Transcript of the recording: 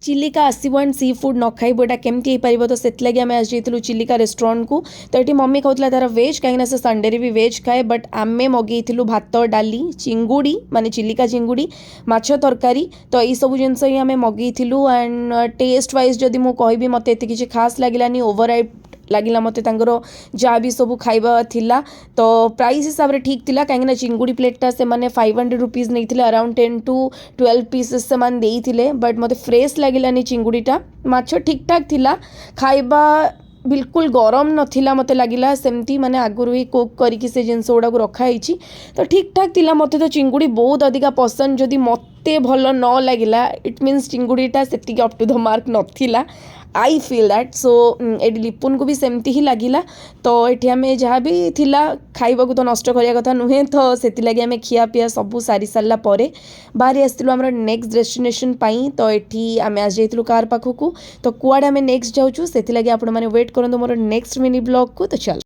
चिलिका आसो and sea food न खाइबू एटा केमती हो तो से लगे आम आज जाइलु चिलिका रेस्टोरेंट को। तो ये मम्मी कहला तार वेज कहीं से संडे भी वेज खाए बट आमे मगेलु भात डाली चिंगुड़ी माने चिलिका चिंगुड़ी माछ तरकारी। तो यही सब जिनस ही आम मगेलु एंड टेस्ट वाइज जदि मुझे कहबी मत किसी खास लगे ओवरआइट लगिला मत जहाँ भी सब खाइबा थिला। तो प्राइस हिसाब से ठीक थिला कहीं चिंगुड़ी प्लेटा से मैंने 500 रुपीज़ नहीं थिले अराउंड 10 to 12 पीसेस से मैंने देइथिले बट मत फ्रेश लगिलानी चिंगुड़ीटा माछ ठीक ठाक थिला खाइबा बिल्कुल गरम नथिला मते लगिला सेमती माने आगुरु ही कुक करिकि से जिनस गुड़ा रखाई। तो ठीक ठाक थिला मते तो चिंगुड़ी बहुत अधिका पसंद जदि मते भल न लगिला इट मीन्स चिंगुड़ीटा सेतिक अप टू द मार्क नथिला आई फिल दैट। सो ये लिपुन को भी सेमती ही लगिला। तो ये आम जहाँ भी थिला खाइबा को तो नष्ट करिया कथा नुहे तो से लगे आम खिया पिया सबू सारी सारा पर बाहरी आसलु आम नेक्स्ट डेस्टिनेशन पाई। तो ये आम आज जाइलु कार पाखक तो कुआड़े आम नेक्स्ट जाऊँ से लगे आपण मैंने वेट करूँ मोर नेक्स्ट मिनी ब्लॉग को। तो चल